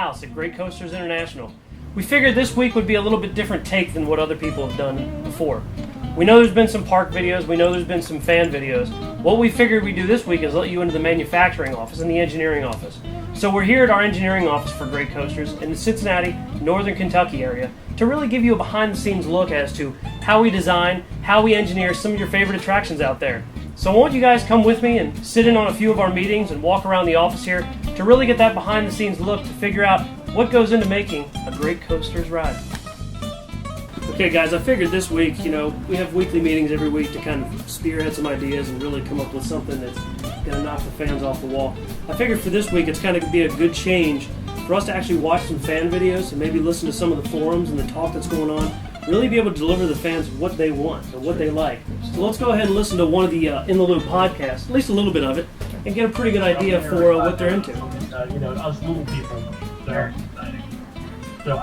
house at Great Coasters International. We figured this week would be a little bit different take than what other people have done before. We know there's been some park videos, we know there's been some fan videos. What we figured we'd do this week is let you into the manufacturing office and the engineering office. So we're here at our engineering office for Great Coasters in the Cincinnati, Northern Kentucky area to really give you a behind-the-scenes look as to how we design, how we engineer some of your favorite attractions out there. So I want you guys to come with me and sit in on a few of our meetings and walk around the office here to really get that behind-the-scenes look to figure out what goes into making a Great Coasters ride. Okay guys, I figured this week, we have weekly meetings every week to kind of spearhead some ideas and really come up with something that's going to knock the fans off the wall. I figured for this week it's kind of be a good change for us to actually watch some fan videos and maybe listen to some of the forums and the talk that's going on, really be able to deliver the fans what they want and what they like. So let's go ahead and listen to one of the In the Loop podcasts, at least a little bit of it, and get a pretty good idea for what they're into. Us little people. So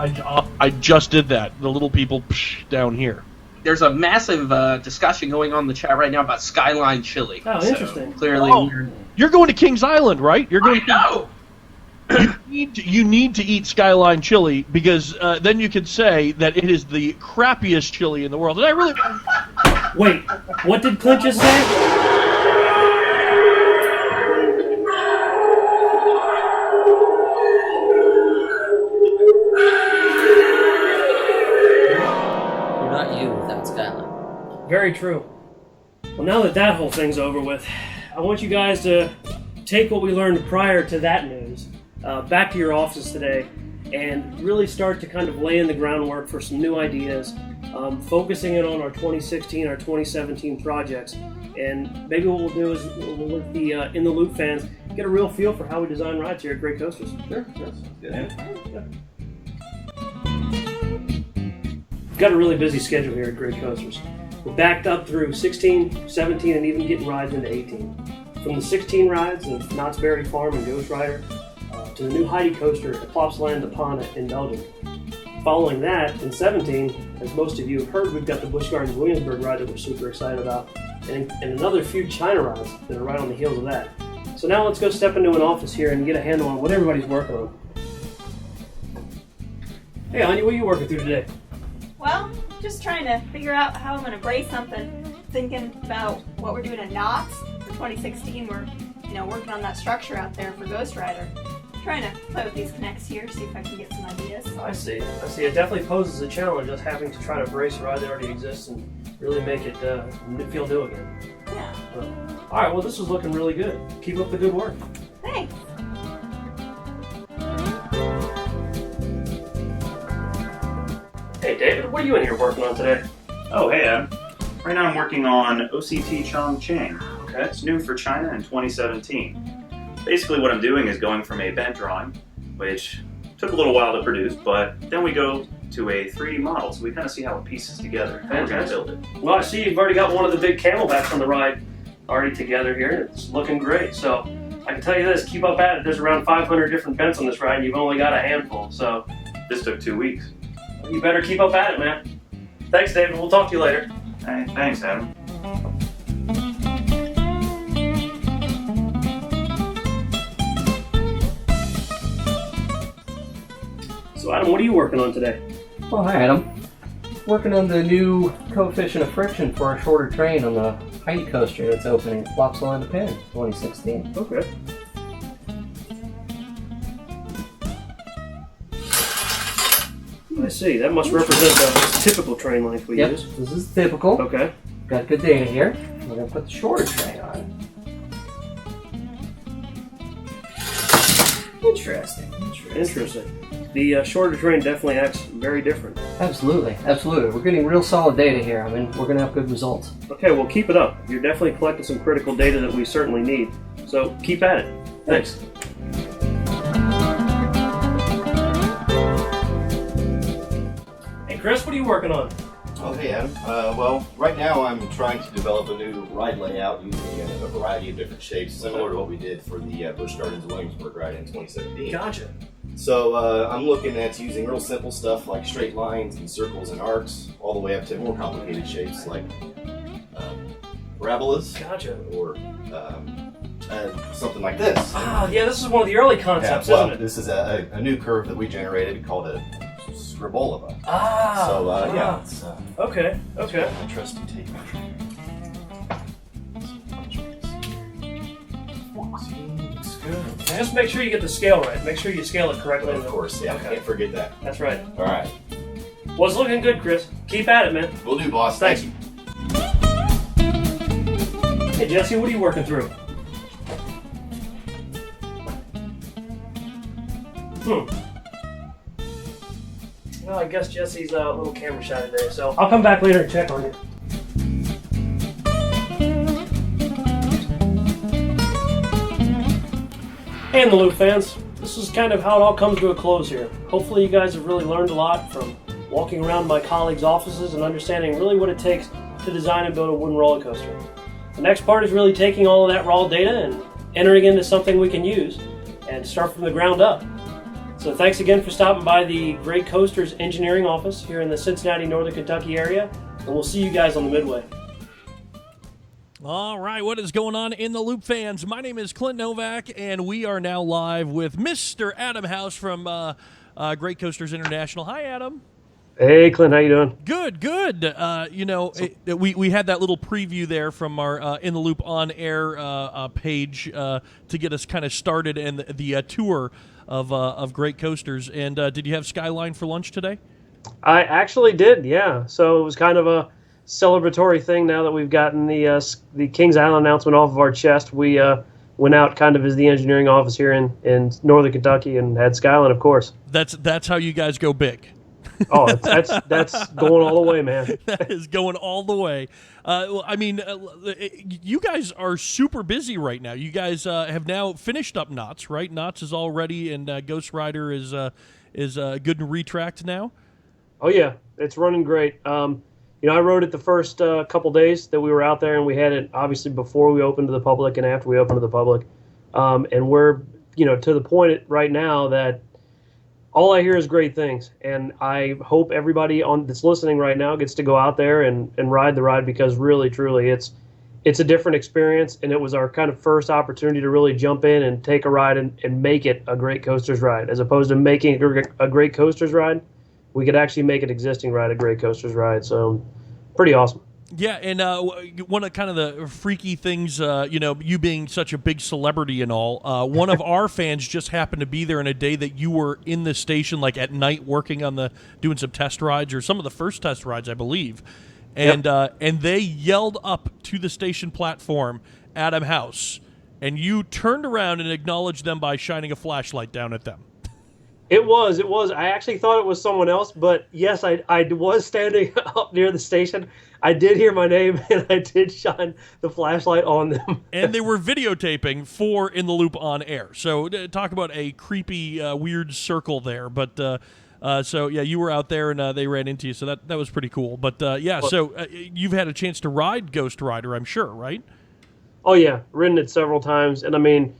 I just did that. The little people down here. There's a massive discussion going on in the chat right now about Skyline Chili. Oh, interesting. So clearly, you're going to Kings Island, right? You're going. I know. You need to eat Skyline chili because then you can say that it is the crappiest chili in the world. And I really. Wait, what did Clint just say? Very true. Well, now that that whole thing's over with, I want you guys to take what we learned prior to that news back to your offices today and really start to kind of lay in the groundwork for some new ideas, focusing in on our 2016, our 2017 projects. And maybe what we'll do is we'll let the In the Loop fans get a real feel for how we design rides here at Great Coasters. Sure, that's good. Yeah. We've got a really busy schedule here at Great Coasters. We're backed up through 16, 17, and even getting rides into 18. From the 16 rides of Knott's Berry Farm and Ghost Rider to the new Heidi coaster at Plopsaland de Panne in Belgium. Following that, in 17, as most of you have heard, we've got the Busch Gardens Williamsburg ride that we're super excited about, and another few China rides that are right on the heels of that. So now let's go step into an office here and get a handle on what everybody's working on. Hey, Anya, what are you working through today? Well, just trying to figure out how I'm going to brace something. Thinking about what we're doing at Knott's for 2016. We're, working on that structure out there for Ghost Rider. Trying to play with these connects here, see if I can get some ideas. I see. It definitely poses a challenge just having to try to brace a ride that already exists and really make it feel new again. Yeah. All right. Well, this is looking really good. Keep up the good work. Thanks. Hey, David, what are you in here working on today? Oh, hey, Adam. Right now I'm working on OCT Chongqing. Okay. It's new for China in 2017. Basically what I'm doing is going from a bent drawing, which took a little while to produce, but then we go to a 3D model, so we kind of see how it pieces together and we're going to build it. Well, I see you've already got one of the big camelbacks on the ride already together here, and it's looking great. So I can tell you this, keep up at it. There's around 500 different bents on this ride, and you've only got a handful, so This took 2 weeks. you better keep up at it, man. Thanks, David. We'll talk to you later. Hey, thanks, Adam. So, Adam, what are you working on today? Oh, hi, Adam. Working on the new coefficient of friction for our shorter train on the Heidi coaster that's opening at Plopsaland de Panne 2016. Okay. I see. That must represent the typical train length we use. This is typical. Okay. Got good data here. We're going to put the shorter train on. Interesting. The shorter train definitely acts very different. Absolutely. We're getting real solid data here. I mean, we're going to have good results. Okay, well, keep it up. You're definitely collecting some critical data that we certainly need. So keep at it. Thanks. Hey, Chris, what are you working on? Oh, hey, Adam. Well, right now I'm trying to develop a new ride layout using a variety of different shapes, similar to what we did for the Busch Gardens Williamsburg ride in 2017. Gotcha. So I'm looking at using real simple stuff like straight lines and circles and arcs, all the way up to more complicated shapes like parabolas. Gotcha. Or something like this. Ah, yeah, this is one of the early concepts, well, isn't it? this is a new curve that we generated called a Scribolova. Ah. So yeah, it's Okay. my trusty tape measure. Looks good. Just make sure you get the scale right. Make sure you scale it correctly. Of course, yeah. Okay. Can't forget that. That's right. All right. Well, it's looking good, Chris. Keep at it, man. Will do, boss. Thanks. Thank you. Hey, Jesse, what are you working through? Well, I guess Jesse's a little camera shy today, so I'll come back later and check on you. Hey, In the Loop fans. This is kind of how it all comes to a close here. Hopefully you guys have really learned a lot from walking around my colleagues' offices and understanding really what it takes to design and build a wooden roller coaster. The next part is really taking all of that raw data and entering into something we can use and start from the ground up. So thanks again for stopping by the Great Coasters Engineering Office here in the Cincinnati, Northern Kentucky area, and we'll see you guys on the Midway. All right, what is going on, In the Loop fans? My name is Clint Novak, and we are now live with Mr. Adam House from Great Coasters International. Hi, Adam. Hey, Clint, how you doing? Good. We had that little preview there from our In the Loop on air page to get us kind of started in the tour of Great Coasters. And did you have Skyline for lunch today? I actually did, yeah. So it was kind of a celebratory thing now that we've gotten the Kings Island announcement off of our chest. We went out kind of as the engineering office here in Northern Kentucky and had Skyline, of course. That's how you guys go big. Oh, that's going all the way, man. That is going all the way. Well, I mean, you guys are super busy right now. You guys have now finished up Knott's, right? Knott's is all ready, and Ghost Rider is good and retracked now. Oh yeah, it's running great. I rode it the first couple days that we were out there, and we had it obviously before we opened to the public and after we opened to the public. And we're to the point right now that all I hear is great things, and I hope everybody that's listening right now gets to go out there and ride the ride, because really, truly, it's a different experience, and it was our kind of first opportunity to really jump in and take a ride and make it a great coasters ride. As opposed to making a great coasters ride, we could actually make an existing ride a great coasters ride, so pretty awesome. Yeah, and one of kind of the freaky things, you being such a big celebrity and all, one of our fans just happened to be there in a day that you were in the station, like at night, working on doing some test rides, or some of the first test rides, I believe. And and they yelled up to the station platform, Adam House, and you turned around and acknowledged them by shining a flashlight down at them. It was. I actually thought it was someone else, but yes, I was standing up near the station. I did hear my name, and I did shine the flashlight on them. And they were videotaping for In the Loop on air. So talk about a creepy, weird circle there. But so, yeah, you were out there, and they ran into you, so that was pretty cool. But, so you've had a chance to ride Ghost Rider, I'm sure, right? Oh, yeah. Ridden it several times. And, I mean,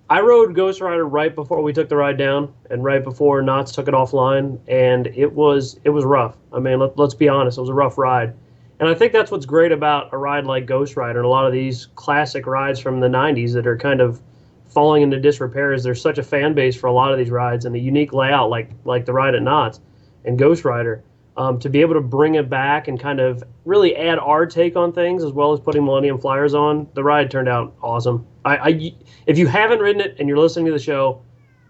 I rode Ghost Rider right before we took the ride down and right before Knott's took it offline, and it was rough. I mean, let's be honest, it was a rough ride. And I think that's what's great about a ride like Ghost Rider and a lot of these classic rides from the 90s that are kind of falling into disrepair. Is there's such a fan base for a lot of these rides and a unique layout like the ride at Knott's and Ghost Rider. To be able to bring it back and kind of really add our take on things, as well as putting Millennium Flyers on, the ride turned out awesome. If you haven't ridden it and you're listening to the show,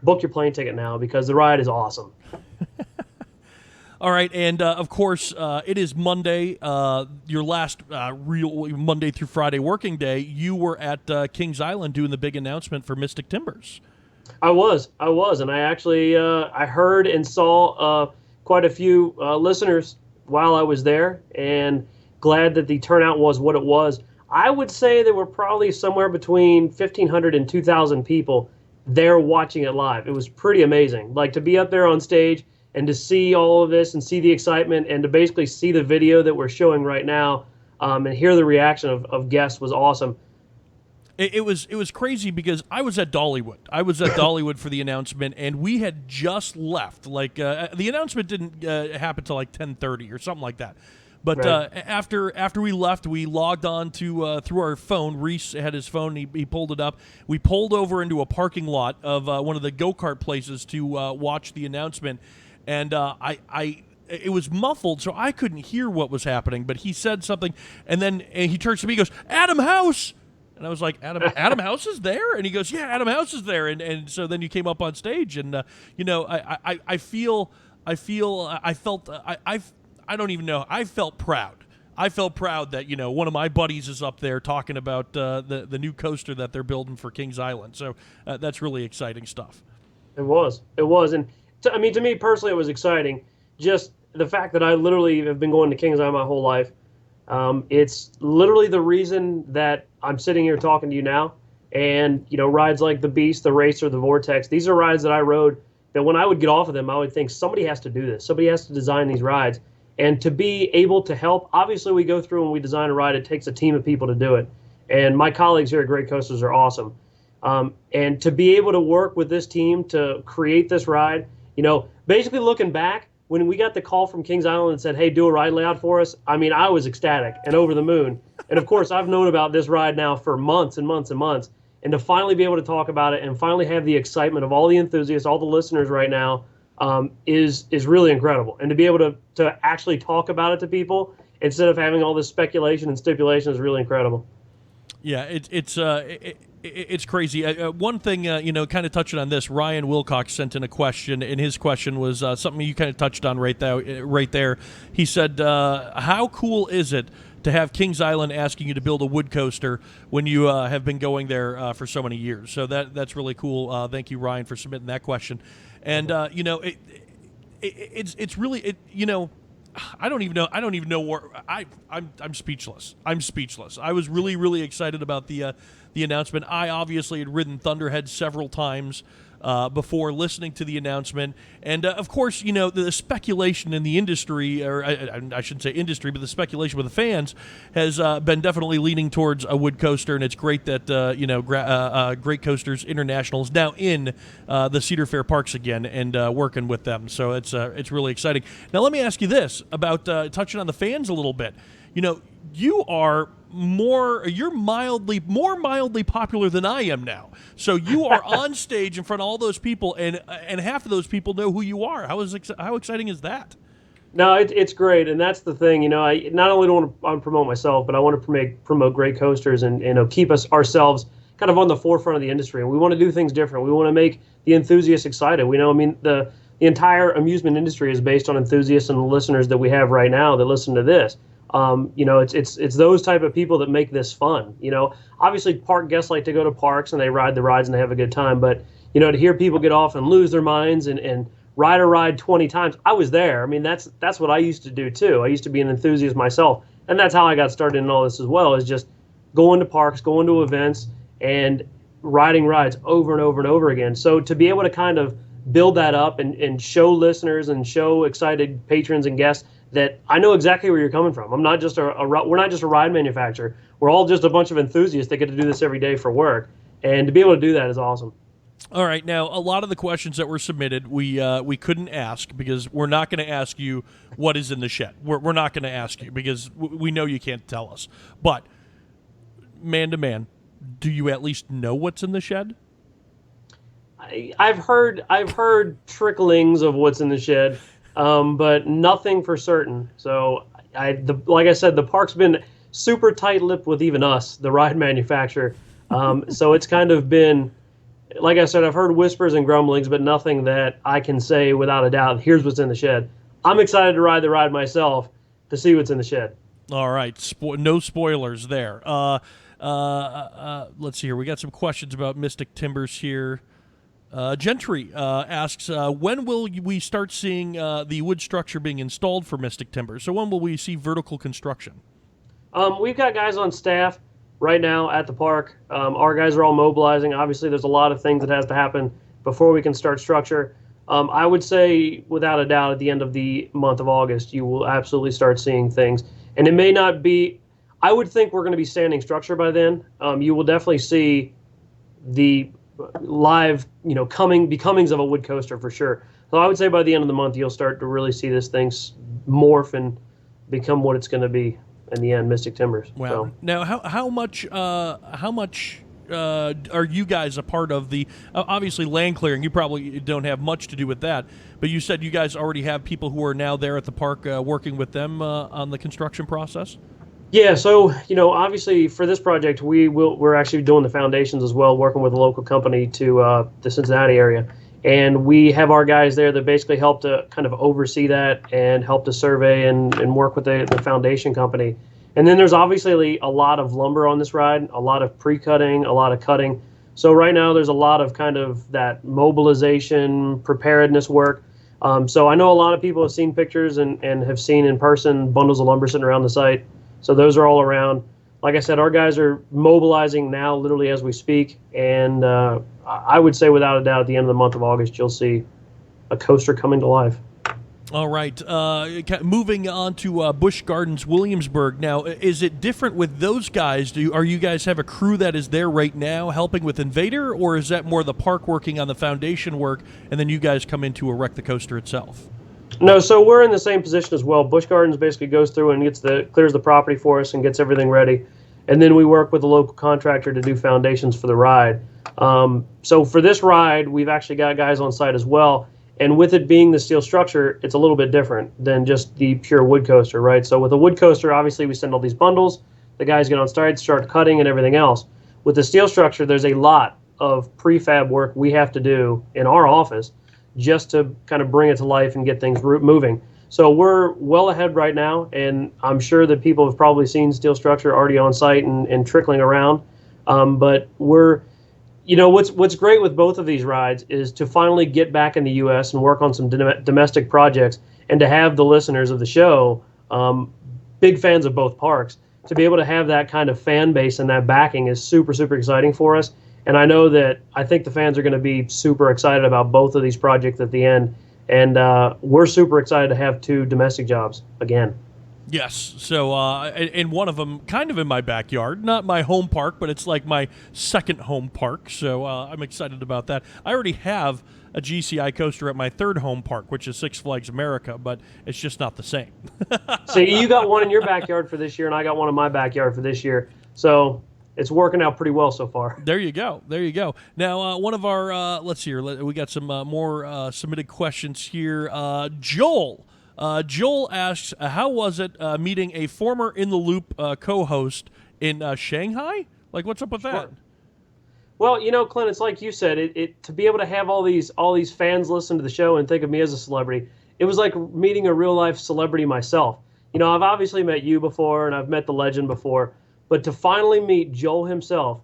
book your plane ticket now, because the ride is awesome. All right, and of course, it is Monday, your last real Monday through Friday working day. You were at Kings Island doing the big announcement for Mystic Timbers. I was, and I actually I heard and saw quite a few listeners while I was there, and glad that the turnout was what it was. I would say there were probably somewhere between 1,500 and 2,000 people there watching it live. It was pretty amazing. Like, to be up there on stage and to see all of this and see the excitement and to basically see the video that we're showing right now and hear the reaction of guests was awesome. It was crazy, because I was at Dollywood. I was at Dollywood for the announcement, and we had just left. Like the announcement didn't happen till like 10:30 or something like that. But Right. after we left, we logged on to through our phone. Reese had his phone. He pulled it up. We pulled over into a parking lot of one of the go-kart places to watch the announcement, and it was muffled, so I couldn't hear what was happening. But he said something, and then he turns to me, and goes, "Adam House." And I was like, Adam House is there? And he goes, yeah, Adam House is there. And so then you came up on stage, and you know, I don't even know. I felt proud. I felt proud that, you know, one of my buddies is up there talking about the new coaster that they're building for Kings Island. So that's really exciting stuff. It was, and I mean, to me personally, it was exciting. Just the fact that I literally have been going to Kings Island my whole life. It's literally the reason that I'm sitting here talking to you now. And, you know, rides like the Beast, the Racer, the Vortex, these are rides that I rode that when I would get off of them, I would think somebody has to do this. Somebody has to design these rides. And to be able to help, obviously we go through and we design a ride, it takes a team of people to do it. And my colleagues here at Great Coasters are awesome. And to be able to work with this team to create this ride, you know, basically looking back, when we got the call from Kings Island and said, hey, do a ride layout for us, I mean, I was ecstatic and over the moon. And, of course, I've known about this ride now for months and months and months. And to finally be able to talk about it and finally have the excitement of all the enthusiasts, all the listeners right now, is really incredible. And to be able to actually talk about it to people instead of having all this speculation and stipulation is really incredible. Yeah, it's crazy. One thing, you know, kind of touching on this, Ryan Wilcox sent in a question, and his question was something you kind of touched on right there. He said, how cool is it to have Kings Island asking you to build a wood coaster when you have been going there for so many years? So that's really cool. Thank you, Ryan, for submitting that question. And, you know, it's really, you know, I don't even know where I'm speechless. I was really, really excited about the announcement. I obviously had ridden Thunderhead several times before listening to the announcement, and of course, you know, the speculation in the industry, or I shouldn't say industry, but the speculation with the fans has been definitely leaning towards a wood coaster, and it's great that you know, Great Coasters International is now in the Cedar Fair parks again and working with them. So it's really exciting. Now, let me ask you this about touching on the fans a little bit. You know, you're mildly popular than I am now. So you are on stage in front of all those people, and half of those people know who you are. How exciting is that? No, it's great, and that's the thing. You know, I not only don't want to promote myself, but I want to promote Great Coasters and, you know, keep ourselves kind of on the forefront of the industry. And we want to do things different. We want to make the enthusiasts excited. We know, I mean, the entire amusement industry is based on enthusiasts and listeners that we have right now that listen to this. You know, it's those type of people that make this fun. You know, obviously park guests like to go to parks and they ride the rides and they have a good time. But, you know, to hear people get off and lose their minds and ride a ride 20 times, I was there. I mean, that's what I used to do too. I used to be an enthusiast myself, and that's how I got started in all this as well, is just going to parks, going to events, and riding rides over and over and over again. So to be able to kind of build that up and show listeners and show excited patrons and guests that I know exactly where you're coming from. I'm not just we're not just a ride manufacturer. We're all just a bunch of enthusiasts that get to do this every day for work. And to be able to do that is awesome. All right. Now, a lot of the questions that were submitted, we couldn't ask because we're not going to ask you what is in the shed. We're not going to ask you because we know you can't tell us. But man to man, do you at least know what's in the shed? I've heard tricklings of what's in the shed. But nothing for certain. So, like I said, the park's been super tight-lipped with even us, the ride manufacturer. So it's kind of been, like I said, I've heard whispers and grumblings, but nothing that I can say without a doubt, here's what's in the shed. I'm excited to ride the ride myself to see what's in the shed. All right. No spoilers there. Let's see here. We got some questions about Mystic Timbers here. Gentry asks, when will we start seeing the wood structure being installed for Mystic Timbers? So when will we see vertical construction? We've got guys on staff right now at the park. Our guys are all mobilizing. Obviously, there's a lot of things that has to happen before we can start structure. I would say, without a doubt, at the end of the month of August, you will absolutely start seeing things. And it may not be, I would think we're going to be standing structure by then. You will definitely see the live, you know, becomings of a wood coaster for sure. So I would say by the end of the month, you'll start to really see this thing morph and become what it's going to be in the end, Mystic Timbers. Wow. So. Now, how much are you guys a part of the obviously land clearing? You probably don't have much to do with that, but you said you guys already have people who are now there at the park working with them on the construction process. Yeah, so obviously for this project, we're actually doing the foundations as well, working with a local company to the Cincinnati area, and we have our guys there that basically help to kind of oversee that and help to survey and work with the foundation company. And then there's obviously a lot of lumber on this ride, a lot of pre-cutting, a lot of cutting. So right now there's a lot of kind of that mobilization, preparedness work. So I know a lot of people have seen pictures and have seen in person bundles of lumber sitting around the site. So those are all around. Like I said, our guys are mobilizing now literally as we speak. And I would say without a doubt at the end of the month of August, you'll see a coaster coming to life. All right. Moving on to Busch Gardens, Williamsburg. Now, is it different with those guys? Are you guys have a crew that is there right now helping with Invader, or is that more the park working on the foundation work, and then you guys come in to erect the coaster itself? No, so we're in the same position as well. Busch Gardens basically goes through and clears the property for us and gets everything ready, and then we work with a local contractor to do foundations for the ride. So for this ride, we've actually got guys on site as well. And with it being the steel structure, it's a little bit different than just the pure wood coaster, right? So with a wood coaster, obviously we send all these bundles, the guys get on site, start cutting and everything else. With the steel structure, there's a lot of prefab work we have to do in our office just to kind of bring it to life and get things moving. So we're well ahead right now, and I'm sure that people have probably seen steel structure already on site and trickling around. But we're... what's great with both of these rides is to finally get back in the U.S. and work on some domestic projects, and to have the listeners of the show, big fans of both parks, to be able to have that kind of fan base and that backing is super, super exciting for us. And I think the fans are going to be super excited about both of these projects at the end. And we're super excited to have 2 domestic jobs again. Yes. So, and one of them kind of in my backyard, not my home park, but it's like my second home park. So I'm excited about that. I already have a GCI coaster at my third home park, which is Six Flags America, but it's just not the same. So you got one in your backyard for this year, and I got one in my backyard for this year. So it's working out pretty well so far. There you go. There you go. Now, one of our, let's see here, we got some more submitted questions here. Joel asks, how was it meeting a former In the Loop co-host in Shanghai? Like, what's up with that? Well, Clint, it's like you said, it to be able to have all these fans listen to the show and think of me as a celebrity, it was like meeting a real life celebrity myself. I've obviously met you before, and I've met the legend before, but to finally meet Joel himself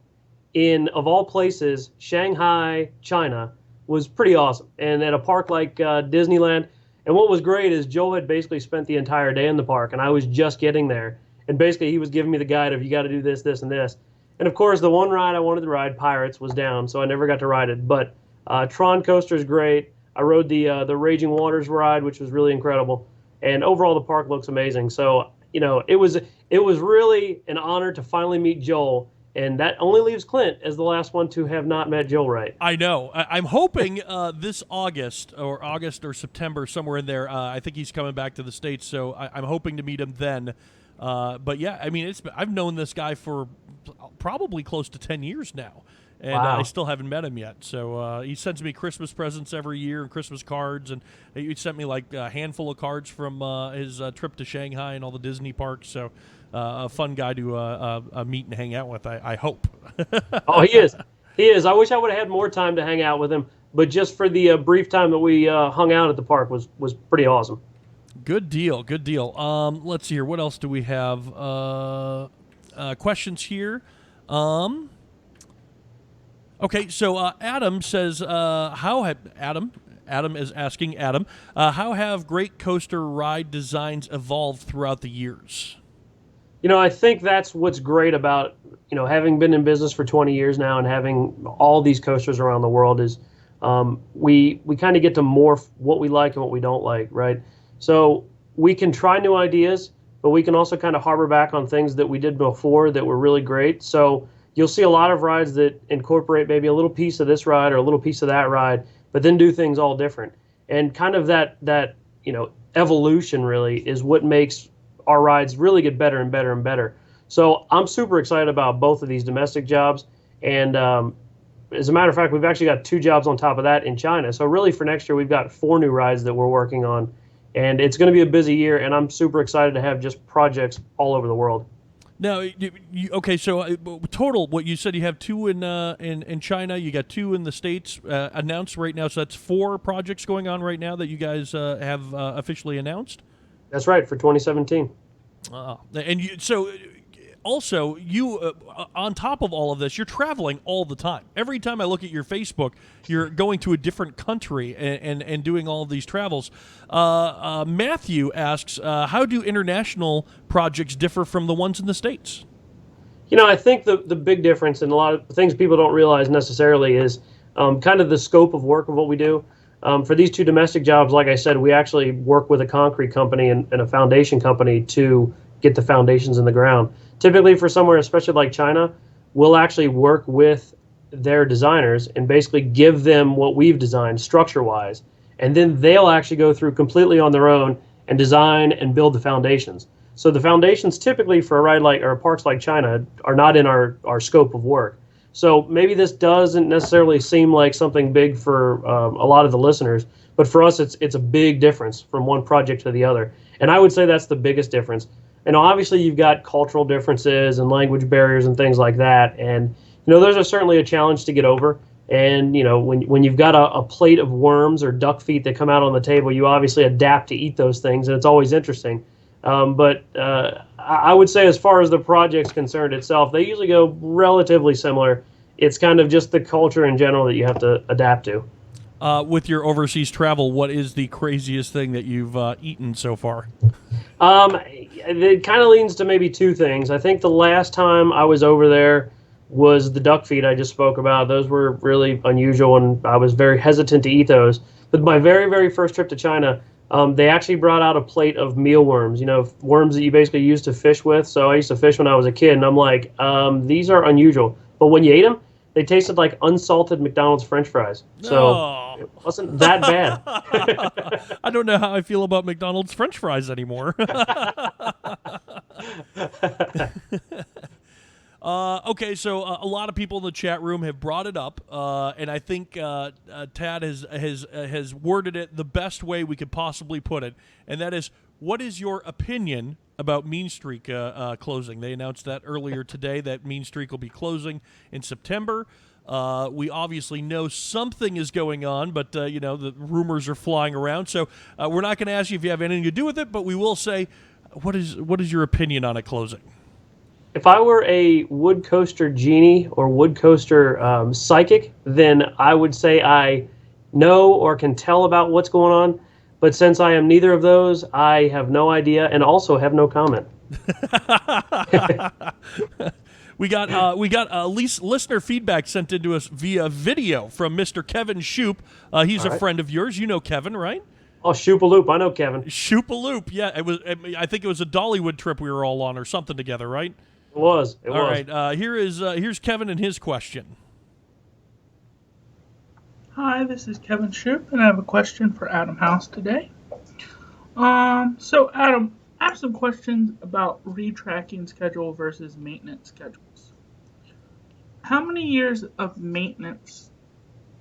in, of all places, Shanghai, China, was pretty awesome. And at a park like Disneyland. And what was great is Joel had basically spent the entire day in the park, and I was just getting there. And basically he was giving me the guide of, you got to do this, this, and this. And of course, the one ride I wanted to ride, Pirates, was down, so I never got to ride it. But Tron Coaster is great. I rode the Raging Waters ride, which was really incredible. And overall, the park looks amazing. So, it was really an honor to finally meet Joel. And that only leaves Clint as the last one to have not met Joel Wright. I know. I'm hoping this August or September, somewhere in there. I think he's coming back to the States, so I'm hoping to meet him then. But yeah, I mean, I've known this guy for probably close to 10 years now, and Wow. I still haven't met him yet. So he sends me Christmas presents every year and Christmas cards, and he sent me like a handful of cards from his trip to Shanghai and all the Disney parks. So a fun guy to meet and hang out with, I hope. Oh, he is. He is. I wish I would have had more time to hang out with him, but just for the brief time that we hung out at the park was pretty awesome. Good deal. Good deal. Let's see here. What else do we have? Questions here. Okay, so Adam says, Adam is asking Adam, how have Great Coaster ride designs evolved throughout the years? I think that's what's great about, having been in business for 20 years now and having all these coasters around the world is we kind of get to morph what we like and what we don't like, right? So we can try new ideas, but we can also kind of harbor back on things that we did before that were really great. So you'll see a lot of rides that incorporate maybe a little piece of this ride or a little piece of that ride, but then do things all different. And kind of that evolution really is what makes our rides really get better and better and better. So I'm super excited about both of these domestic jobs. And as a matter of fact, we've actually got 2 jobs on top of that in China. So really for next year, we've got 4 new rides that we're working on. And it's going to be a busy year, and I'm super excited to have just projects all over the world. Now, okay, so total, what you said, you have 2 in China, you got 2 in the States announced right now, so that's 4 projects going on right now that you guys have officially announced? That's right, for 2017. And so also, you on top of all of this, you're traveling all the time. Every time I look at your Facebook, you're going to a different country and doing all of these travels. Matthew asks, how do international projects differ from the ones in the States? You know, I think the big difference, and a lot of things people don't realize necessarily, is kind of the scope of work of what we do. For these 2 domestic jobs, like I said, we actually work with a concrete company and a foundation company to get the foundations in the ground. Typically for somewhere, especially like China, we'll actually work with their designers and basically give them what we've designed structure-wise. And then they'll actually go through completely on their own and design and build the foundations. So the foundations typically for a ride like, or parks like China, are not in our scope of work. So maybe this doesn't necessarily seem like something big for a lot of the listeners, but for us it's a big difference from one project to the other. And I would say that's the biggest difference. And obviously you've got cultural differences and language barriers and things like that. And, those are certainly a challenge to get over. And, when you've got a plate of worms or duck feet that come out on the table, you obviously adapt to eat those things, and it's always interesting. But I would say as far as the project's concerned itself, they usually go relatively similar. It's kind of just the culture in general that you have to adapt to. With your overseas travel, what is the craziest thing that you've eaten so far? It kind of leans to maybe 2 things. I think the last time I was over there was the duck feet I just spoke about. Those were really unusual, and I was very hesitant to eat those. But my very, very first trip to China, they actually brought out a plate of mealworms, worms that you basically use to fish with. So I used to fish when I was a kid, and I'm like, these are unusual. But when you ate them, they tasted like unsalted McDonald's French fries. So it wasn't that bad. I don't know how I feel about McDonald's French fries anymore. Okay, so a lot of people in the chat room have brought it up, and I think Tad has worded it the best way we could possibly put it, and that is, what is your opinion about Mean Streak closing? They announced that earlier today, that Mean Streak will be closing in September. We obviously know something is going on, but the rumors are flying around, so we're not going to ask you if you have anything to do with it, but we will say, what is your opinion on it closing? If I were a wood coaster genie or wood coaster psychic, then I would say I know or can tell about what's going on. But since I am neither of those, I have no idea and also have no comment. We got listener feedback sent into us via video from Mr. Kevin Shoop. He's a friend of yours. You know Kevin, right? Oh, Shoop-a-Loop. I know Kevin. Shoop-a-Loop. Yeah, I think it was a Dollywood trip we were all on or something together, right? It was. All right. Here's Kevin and his question. Hi, this is Kevin Shoop, and I have a question for Adam House today. So Adam, I have some questions about retracking schedule versus maintenance schedules. How many years of maintenance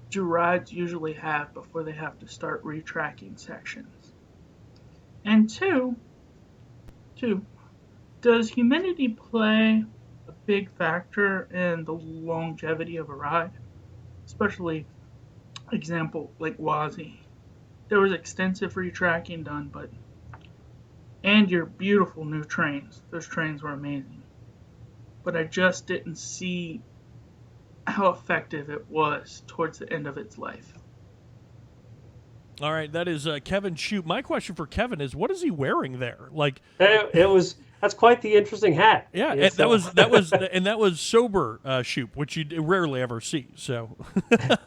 do rides usually have before they have to start retracking sections? And two, does humidity play a big factor in the longevity of a ride? Especially, example, like Wazi. There was extensive retracking done, and your beautiful new trains. Those trains were amazing. But I just didn't see how effective it was towards the end of its life. All right, that is Kevin Shoop. My question for Kevin is, what is he wearing there? Like, that's quite the interesting hat. Yeah, that was sober Shoop, which you rarely ever see. So,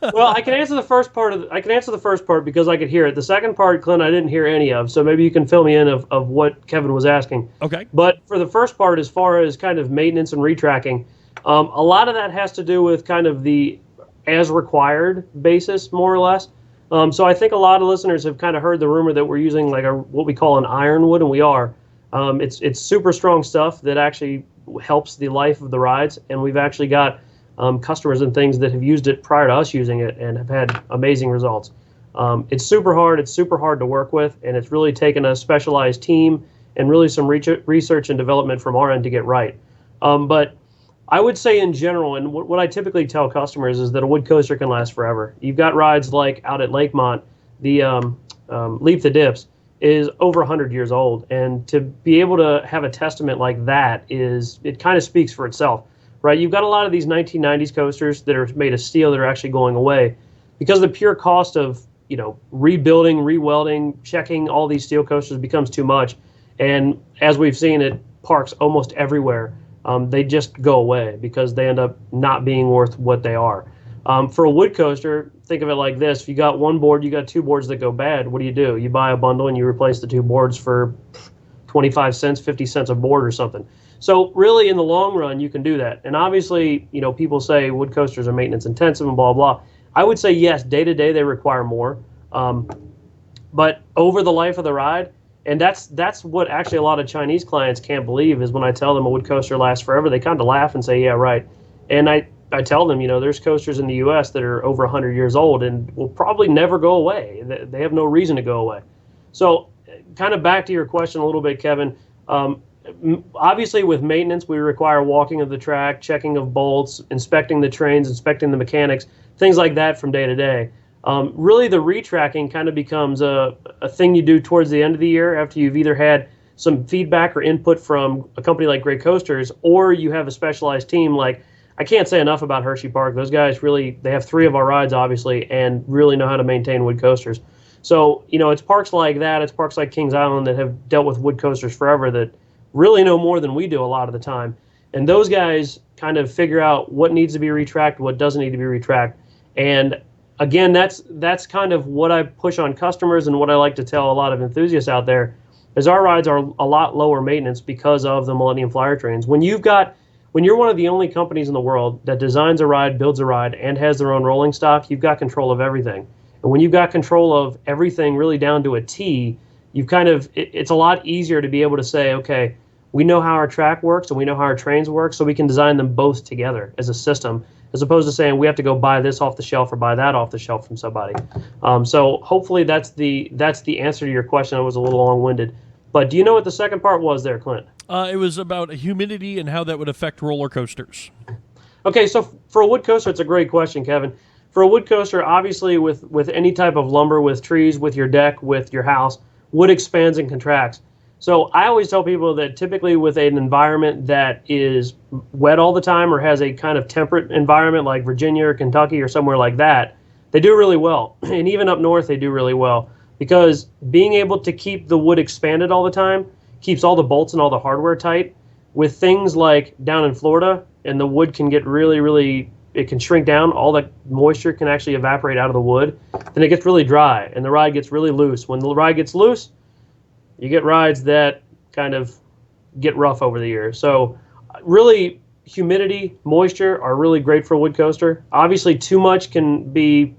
well, I can answer the first part because I could hear it. The second part, Clint, I didn't hear any of. So maybe you can fill me in of what Kevin was asking. Okay. But for the first part, as far as kind of maintenance and retracking, a lot of that has to do with kind of the as required basis, more or less. So I think a lot of listeners have kind of heard the rumor that we're using like what we call an ironwood, and we are. It's super strong stuff that actually helps the life of the rides, and we've actually got customers and things that have used it prior to us using it and have had amazing results. It's super hard. It's super hard to work with, and it's really taken a specialized team and really some research and development from our end to get right. But I would say in general, and what I typically tell customers is that a wood coaster can last forever. You've got rides like out at Lakemont, the Leap the Dips is over 100 years old, and to be able to have a testament like that it kind of speaks for itself, right? You've got a lot of these 1990s coasters that are made of steel that are actually going away because the pure cost of rebuilding, rewelding, checking all these steel coasters becomes too much, and as we've seen at parks almost everywhere, they just go away because they end up not being worth what they are. For a wood coaster, think of it like this. If you got one board, you got two boards that go bad, what do? You buy a bundle and you replace the two boards for 25 cents, 50 cents a board or something. So really in the long run, you can do that. And obviously, people say wood coasters are maintenance intensive and blah, blah. I would say yes, day to day they require more. But over the life of the ride, and that's what actually a lot of Chinese clients can't believe is when I tell them a wood coaster lasts forever, they kind of laugh and say, yeah, right. And I tell them, there's coasters in the U.S. that are over 100 years old and will probably never go away. They have no reason to go away. So kind of back to your question a little bit, Kevin. Obviously, with maintenance, we require walking of the track, checking of bolts, inspecting the trains, inspecting the mechanics, things like that from day to day. Really, the retracking kind of becomes a thing you do towards the end of the year after you've either had some feedback or input from a company like Great Coasters, or you have a specialized team like, I can't say enough about Hershey Park. Those guys really, they have 3 of our rides, obviously, and really know how to maintain wood coasters. So, it's parks like that, it's parks like Kings Island that have dealt with wood coasters forever that really know more than we do a lot of the time. And those guys kind of figure out what needs to be retracted, what doesn't need to be retracted. And again, that's kind of what I push on customers and what I like to tell a lot of enthusiasts out there is our rides are a lot lower maintenance because of the Millennium Flyer trains. When you're one of the only companies in the world that designs a ride, builds a ride, and has their own rolling stock, you've got control of everything. And when you've got control of everything really down to a T, it's a lot easier to be able to say, okay, we know how our track works and we know how our trains work, so we can design them both together as a system, as opposed to saying we have to go buy this off the shelf or buy that off the shelf from somebody. So hopefully that's the answer to your question. I was a little long-winded. But do you know what the second part was there, Clint? It was about humidity and how that would affect roller coasters. Okay, so for a wood coaster, it's a great question, Kevin. For a wood coaster, obviously with any type of lumber, with trees, with your deck, with your house, wood expands and contracts. So I always tell people that typically with an environment that is wet all the time or has a kind of temperate environment like Virginia or Kentucky or somewhere like that, they do really well. And even up north, they do really well because being able to keep the wood expanded all the time keeps all the bolts and all the hardware tight. With things like down in Florida, and the wood can get really, it can shrink down, all the moisture can actually evaporate out of the wood, then it gets really dry, and the ride gets really loose. When the ride gets loose, you get rides that kind of get rough over the years. So really, humidity, moisture are really great for a wood coaster. Obviously, too much can be,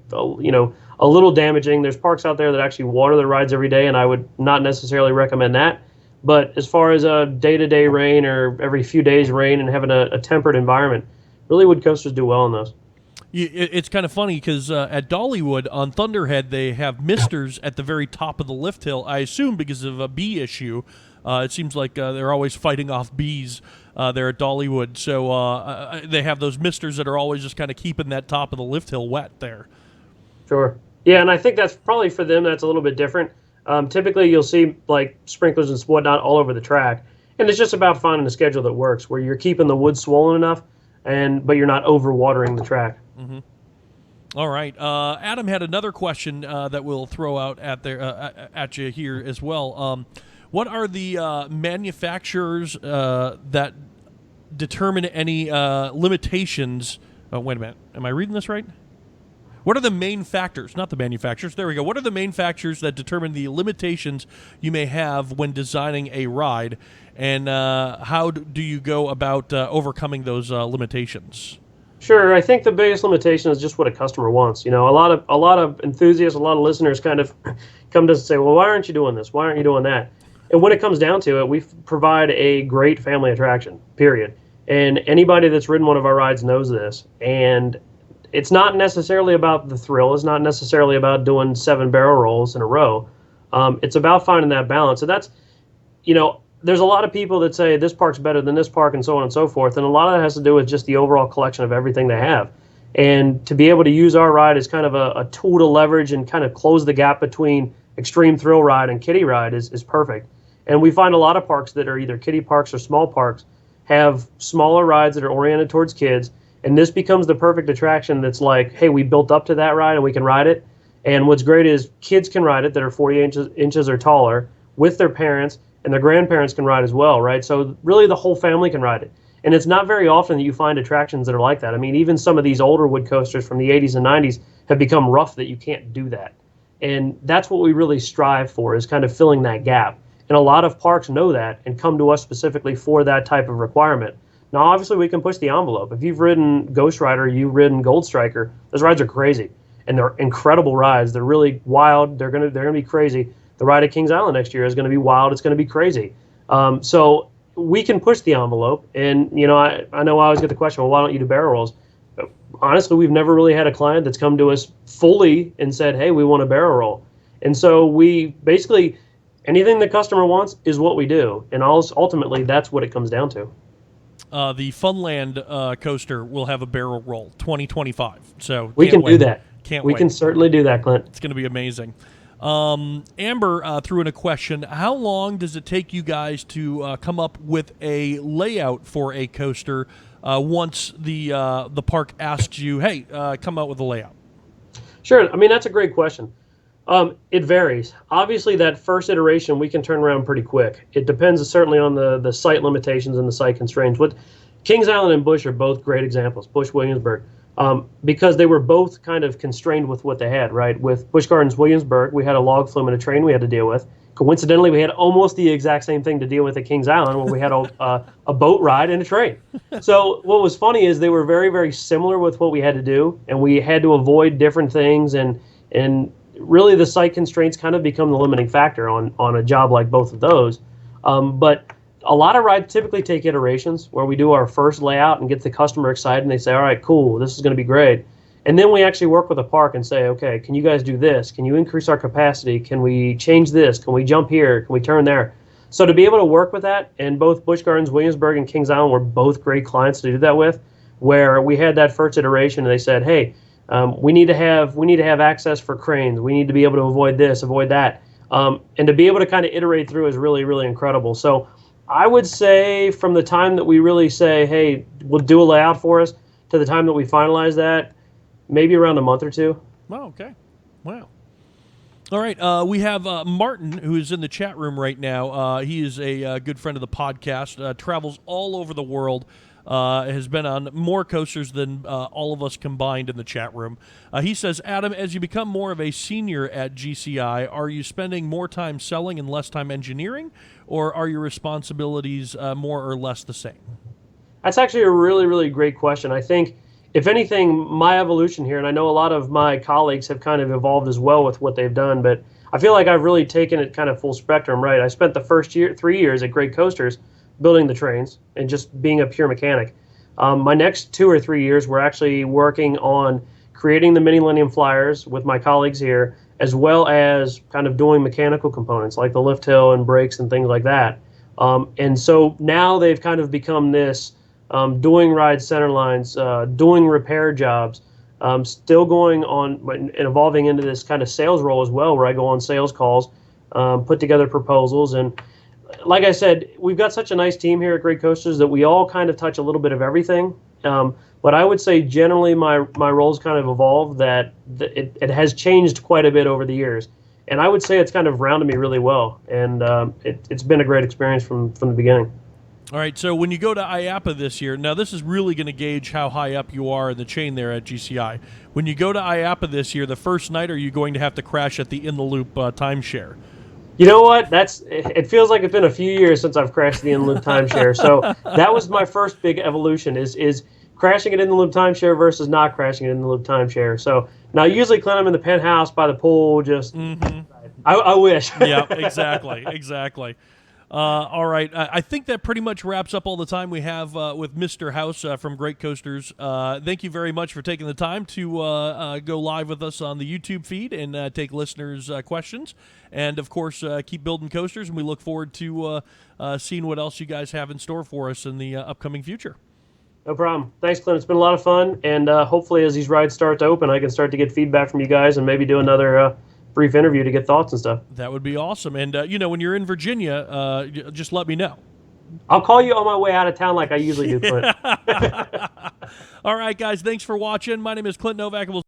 a little damaging. There's parks out there that actually water their rides every day, and I would not necessarily recommend that. But as far as a day-to-day rain or every few days rain and having a tempered environment, really wood coasters do well in those. It's kind of funny because at Dollywood on Thunderhead, they have misters at the very top of the lift hill, I assume because of a bee issue. It seems like they're always fighting off bees there at Dollywood. So they have those misters that are always just kind of keeping that top of the lift hill wet there. Sure. Yeah, and I think that's probably for them that's a little bit different. Typically, you'll see like sprinklers and whatnot all over the track, and it's just about finding a schedule that works where you're keeping the wood swollen enough, but you're not overwatering the track. Mm-hmm. All right, Adam had another question that we'll throw out at you here as well. What are the manufacturers that determine any limitations? Oh, wait a minute, am I reading this right? What are the main factors, not the manufacturers, there we go. What are the main factors that determine the limitations you may have when designing a ride, and how do you go about overcoming those limitations? Sure, I think the biggest limitation is just what a customer wants. A lot of enthusiasts, a lot of listeners kind of come to us and say, well, why aren't you doing this? Why aren't you doing that? And when it comes down to it, we provide a great family attraction, period. And anybody that's ridden one of our rides knows this. And it's not necessarily about the thrill. It's not necessarily about doing 7 barrel rolls in a row. It's about finding that balance. And that's, there's a lot of people that say this park's better than this park and so on and so forth. And a lot of that has to do with just the overall collection of everything they have. And to be able to use our ride as kind of a tool to leverage and kind of close the gap between extreme thrill ride and kiddie ride is perfect. And we find a lot of parks that are either kiddie parks or small parks have smaller rides that are oriented towards kids. And this becomes the perfect attraction that's like, hey, we built up to that ride and we can ride it. And what's great is kids can ride it that are 40 inches or taller with their parents, and their grandparents can ride as well, right? So really the whole family can ride it. And it's not very often that you find attractions that are like that. I mean, even some of these older wood coasters from the 80s and 90s have become rough that you can't do that. And that's what we really strive for, is kind of filling that gap. And a lot of parks know that and come to us specifically for that type of requirement. Now, obviously, we can push the envelope. If you've ridden Ghost Rider, you've ridden Gold Striker, those rides are crazy. And they're incredible rides. They're really wild. They're gonna be crazy. The ride at Kings Island next year is going to be wild. It's going to be crazy. So we can push the envelope. And, I know I always get the question, well, why don't you do barrel rolls? Honestly, we've never really had a client that's come to us fully and said, hey, we want a barrel roll. And so we basically, anything the customer wants is what we do. And ultimately, that's what it comes down to. The Funland coaster will have a barrel roll 2025. So we can do that. We can certainly do that, Clint. It's going to be amazing. Amber threw in a question. How long does it take you guys to come up with a layout for a coaster once the park asks you, hey, come out with a layout? Sure. I mean, that's a great question. It varies. Obviously, that first iteration we can turn around pretty quick. It depends certainly on the site limitations and the site constraints. Kings Island and Busch are both great examples, Busch Williamsburg, because they were both kind of constrained with what they had, right? With Busch Gardens Williamsburg, we had a log flume and a train we had to deal with. Coincidentally, we had almost the exact same thing to deal with at Kings Island, where we had a boat ride and a train. So what was funny is they were very, very similar with what we had to do, and we had to avoid different things, and really the site constraints kind of become the limiting factor on a job like both of those. But a lot of rides typically take iterations where we do our first layout and get the customer excited, and they say, all right, cool, this is going to be great. And then we actually work with a park and say, okay, can you guys do this? Can you increase our capacity? Can we change this? Can we jump here? Can we turn there? So to be able to work with that, and both Busch Gardens, Williamsburg, and Kings Island were both great clients to do that with, where we had that first iteration and they said, hey, we need to have access for cranes. We need to be able to avoid this, avoid that. And to be able to kind of iterate through is really, really incredible. So I would say from the time that we really say, hey, we'll do a layout for us, to the time that we finalize that, maybe around a month or two. Oh, okay. Wow. All right. We have Martin, who is in the chat room right now. He is a good friend of the podcast, travels all over the world, has been on more coasters than all of us combined in the chat room. He says, Adam, as you become more of a senior at GCI, are you spending more time selling and less time engineering, or are your responsibilities more or less the same? That's actually a really, really great question. I think, if anything, my evolution here, and I know a lot of my colleagues have kind of evolved as well with what they've done, but I feel like I've really taken it kind of full spectrum, right? I spent the first 3 years at Great Coasters building the trains and just being a pure mechanic. My next 2 or 3 years, we're actually working on creating the Mini Millennium Flyers with my colleagues here, as well as kind of doing mechanical components like the lift hill and brakes and things like that. And so now they've kind of become this doing ride center lines, doing repair jobs, still going on and evolving into this kind of sales role as well, where I go on sales calls, put together proposals. And like I said, we've got such a nice team here at Great Coasters that we all kind of touch a little bit of everything. But I would say generally my role's kind of evolved, that it has changed quite a bit over the years. And I would say it's kind of rounded me really well. And it's been a great experience from the beginning. All right, so when you go to IAAPA this year, now this is really going to gauge how high up you are in the chain there at GCI. When you go to IAAPA this year, the first night, are you going to have to crash at the In the Loop timeshare? You know what? It feels like it's been a few years since I've crashed the In the Loop timeshare. So that was my first big evolution, is crashing it in the Loop timeshare versus not crashing it in the Loop timeshare. So now usually, Clint, I'm in the penthouse by the pool, just I wish. Yeah, exactly. All right, I think that pretty much wraps up all the time we have with Mr. House from Great Coasters. Thank you very much for taking the time to go live with us on the YouTube feed and take listeners' questions. And, of course, keep building coasters, and we look forward to seeing what else you guys have in store for us in the upcoming future. No problem. Thanks, Clint. It's been a lot of fun, and hopefully as these rides start to open, I can start to get feedback from you guys and maybe do another brief interview to get thoughts and stuff. That would be awesome. And, when you're in Virginia, just let me know. I'll call you on my way out of town like I usually do, Clint. All right, guys, thanks for watching. My name is Clint Novak, and we'll